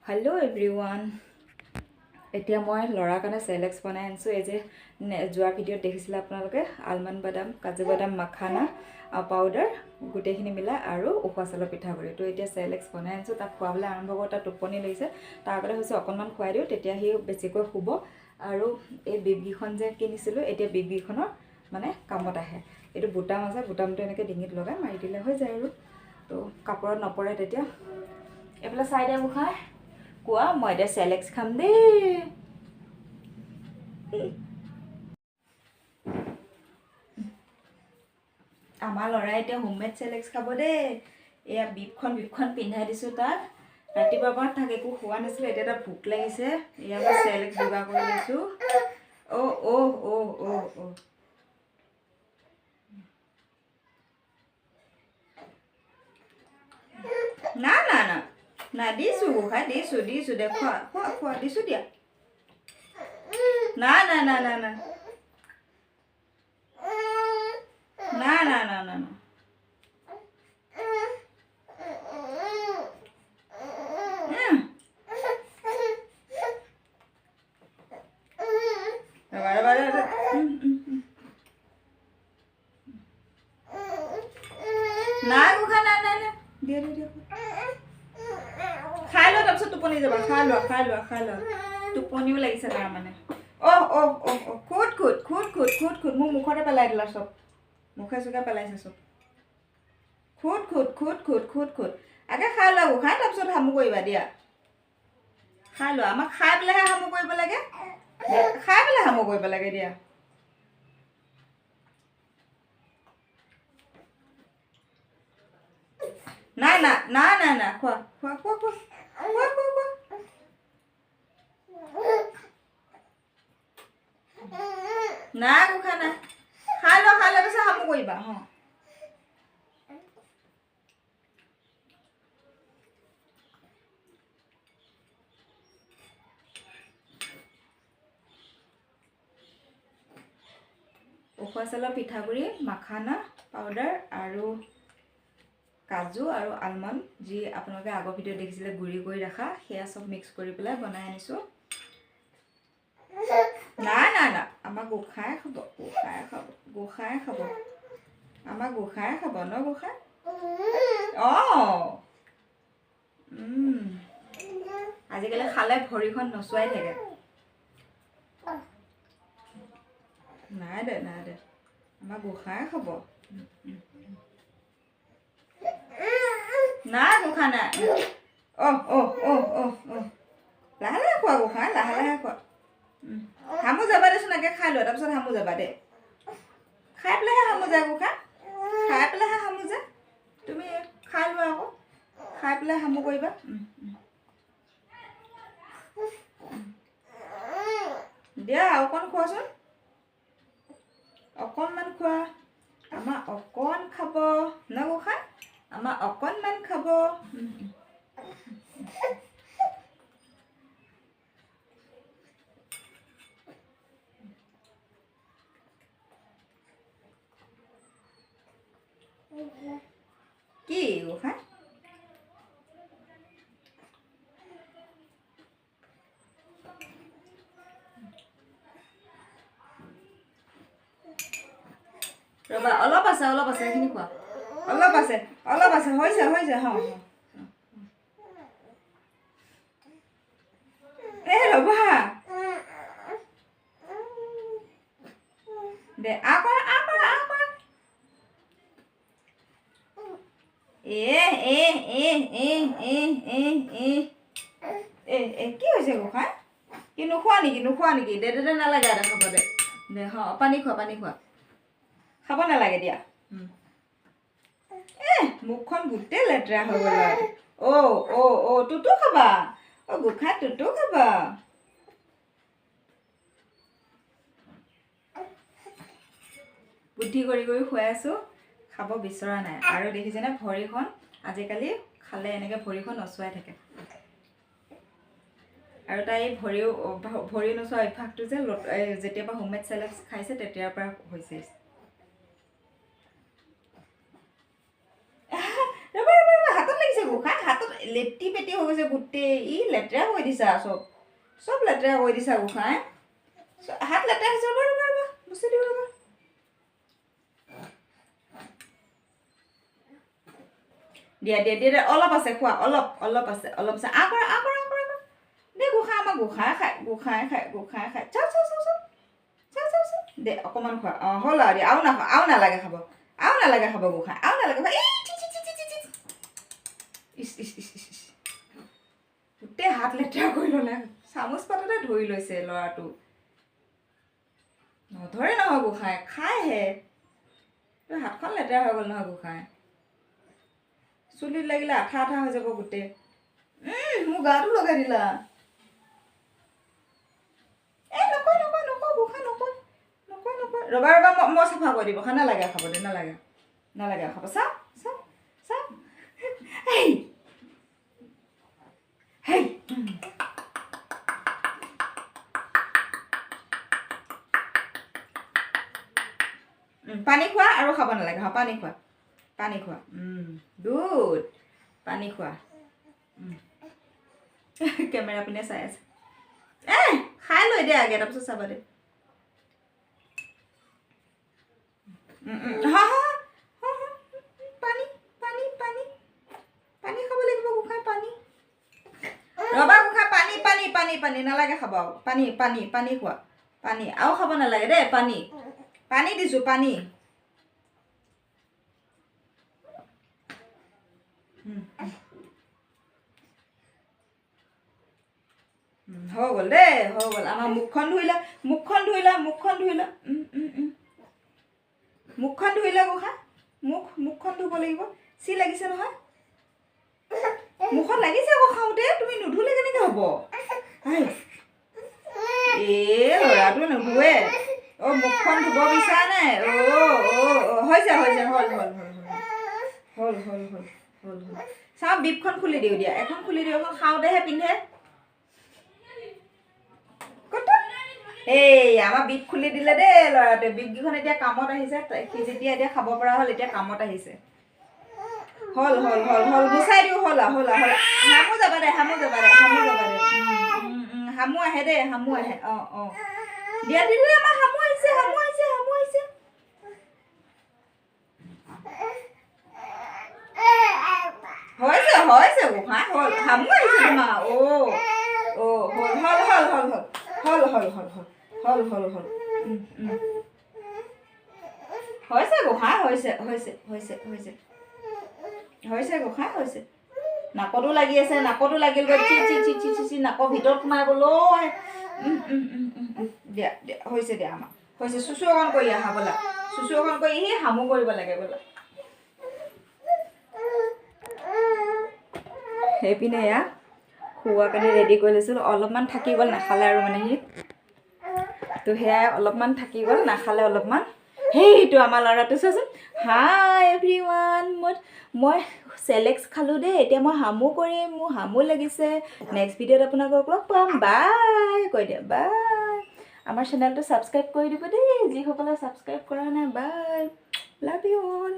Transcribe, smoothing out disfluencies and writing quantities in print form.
Hello everyone. এতিয়া মই লৰাৰ কাৰণে চেৰেলেক্স বনাই আনিছো এই যে জোৱা ভিডিঅ'ত দেখিছিল আপোনালোকে আলমণ্ড বাদাম কাজু বাদাম মাখানা পাউডাৰ গুটেখিনি মিলা আৰু উখোৱা চাউলৰ পিঠাগুৰি তো এতিয়া চেৰেলেক্স বনাই আনিছো তাক খোৱাবলৈ আৰম্ভ কৰা তাত টোপনি লাগিছে তাৰ আগতে হৈছে অকণমান খুৱাই দিও তেতিয়া সি বেছিকৈ শুব আৰু এই বিবগিখন যে কিনিছিলো এতিয়া বিবগিখনৰ মানে কামত আহে এটো বুটাম আছে বুটামটো এনেকৈ ডিঙিত লগাই মাৰি দিলে হৈ যায় আৰু তো কাপোৰত নপৰে তেতিয়া এফালে চাইডে মুখাই কোৱা মই এতিয়া চেৰেলেক্স খাম দেই আমাৰ লৰাই এতিয়া হোমমেড চেৰেলেক্স খাব দেই এয়া বিপখন পিন্ধাই দিছো তাক ৰাতিপুৱাৰ পৰা তাক একো খোৱা নাছিলে এতিয়া তাক ভোক লাগিছে এয়া মই চেৰেলেক্স যোগাৰ কৰি লৈছো অ অ অ অ অ না না না না দিছো গোসাই দিছো দে খোৱা দিছো দিয়া না না না না না না না না না না না গোসাই না না না দিয়া দিয়া খাই লোৱা তাৰপিছত টোপনি যাবা খাই লোৱা টোপনিও লাগিছে তাৰ মানে খুট মোৰ মুখতে পেলাই দিলা চব মুখে চুকে পেলাইছে চব খুট আগে খাই লোৱা গোসাই তাৰপিছত হামু কৰিবা দিয়া খাই লোৱা আমাক খাই পেলাইহে হামু কৰিব লাগে খাই পেলাই হামু কৰিব লাগে দিয়া না না না না না খোৱা না গোসাই না খাই লোৱা তাৰপিছত হামু কৰিবা উখোৱা চাউলৰ পিঠাগুৰি মাখানা পাউডাৰ আৰু কাজু আৰু আলমণ্ড যি আপোনালোকে আগৰ ভিডিঅ' দেখিছিলে গুড়ি কৰি ৰাখা সেয়া চব মিক্স কৰি পেলাই বনাই আনিছো না না না আমাৰ গোসাই খাব আমাৰ গোসাই খাব ন গোসাই আজিকালি খালে ভৰিখন নচুৱাই থাকে নাই দে আমাৰ গোসাই খাব না গোসাই নাই লাহে খোৱা গোসাই লাহে খোৱা হামু যাবা দেচোন আগে খাই লোৱা তাৰপিছত হামু যাবা দে খাই পেলাইহে হামু যায় গোসাই খাই পেলাইহে হামু যায় তুমি খাই লোৱা আকৌ খাই পেলাই হামু কৰিবা দিয়া অকণ খোৱাচোন অকণমান খোৱা আমাৰ অকণ খাব ন গোসাই আমাৰ অকণমান খাব কি গোসাই ৰবা অলপ আছে এইখিনি খোৱা অলপ আছে হৈছে ৰবা দে কি হৈছে গোসাই কি নোখোৱা নেকি দে নালাগে আৰু খাব দে পানী খোৱা খাব নালাগে দিয়া মুখখন গোটেই লেতেৰা হৈ গ'ল তুতো খাবা গোসাই তুতো খাবা বুদ্ধি কৰি খুৱাই আছো খাব বিচৰা নাই আৰু দেখিছেনে ভৰিখন আজিকালি খালে এনেকৈ ভৰিখন নচুৱাই থাকে আৰু তাই ভৰি নচোৱা অভ্যাসটো যে যেতিয়াৰ পৰা হোমমেড চেৰেলেক্স খাইছে তেতিয়াৰ পৰা হৈছে হাতত লাগিছে গোসাই হাতত লেটি পেটি হৈ গৈছে গোটেই ই লেতেৰা কৰি দিছা চব লেতেৰা কৰি দিছা গোসাঁই হাত লেতেৰা হৈছে ৰ'বা মুচি দিওঁ ৰ'বা দিয়া অলপ আছে খোৱা অলপ আছে আ কৰা দে গোসাঁই খাই চাও দে অকণমান খোৱা হ'ল আৰু দিয়া আৰু নালাগে খাব গোসাঁই আৰু নালাগে ইচ গোটেই হাত লেতেৰা কৰি ল'লে চামুচ পাততে ধৰি লৈছে ল'ৰাটো নধৰে নহয় গোসাঁই খাইহে হাতখন লেতেৰা হৈ গ'ল নহয় গোসাঁই চুলিত লাগিলে আঠা হৈ যাব গোটেই মোৰ গাটো লগাই দিলা নকয় গোসাঁই নকয় ৰ'বা মই চাফা কৰি দিব নালাগে খাব দে নালাগে খাব চাওঁ পানী খোৱা আৰু খাব নালাগে পানী খোৱা গুড পানী খোৱা কেমেৰা পিনে চাই আছে খাই লৈ দে আগে তাৰপিছত চাবা দে পানী খাব লাগিব গোসাঁই পানী ৰ'বা গোসাঁই পানী নালাগে খাব পানী খোৱা পানী আৰু খাব নালাগে দেই পানী দিছোঁ পানী হৈ গ'ল দেই আমাৰ মুখখন ধুইলা মুখখন ধুইলা গোসাঁই মুখখন ধুব লাগিব চি লাগিছে নহয় মুখত লাগিছে আকৌ খাওঁতে তুমি নুধুলে কেনেকৈ হ'ব ল'ৰাটো নুধুৱে মুখখন ধুব বিচাৰা নাই হৈছে হ'ল চাওঁ বিপখন খুলি দিওঁ দিয়া এখন খুলি দিওঁ এখন খাওঁতেহে পিন্ধে আমাৰ বিপ খুলি দিলে দেই ল'ৰাটোৱে বিপকেইখন এতিয়া কামত আহিছে সি যেতিয়া এতিয়া খাব পৰা হ'ল এতিয়া কামত আহিছে হ'ল গুচাই দিওঁ হ'ল হামু যাবা দে হামু আহে দেই দিয়া দিলে আমাৰ হামু আহিছে হৈছে গোসাঁই হ'ল হামু আহিছে তোমাৰ হ'ল হৈছে গোসাঁই হৈছে গোসাঁই হৈছে নাকতো লাগি আছে নাকতো লাগিল গৈ চি নাকৰ ভিতৰত সোমাই গ'লৈ দিয়া হৈছে দিয়া আমাৰ হৈছে চুচু অকণ কৰি আহা ব'লা চুচু অকণ কৰি হামু কৰিব লাগে ব'লা সেইপিনে এয়া খোৱাৰ কাৰণে ৰেডি কৰি লৈছিলোঁ অলপমান থাকি গ'ল নাখালে আৰু মানে সি তো সেয়াই অলপমান থাকি গ'ল নাখালে অলপমান সেইটো আমাৰ ল'ৰাটো চোৱাচোন হাই এভৰিৱান মই চেলেক্স খালোঁ দেই এতিয়া মই হামু কৰিম মোৰ হামু লাগিছে নেক্সট ভিডিঅ'ত আপোনালোকক লগ পাম বাই কৈ দিয়া বাই আমাৰ চেনেলটো ছাবস্ক্ৰাইব কৰি দিব দেই যিসকলে ছাবস্ক্ৰাইব কৰা নাই বাই লাভ ইউ অল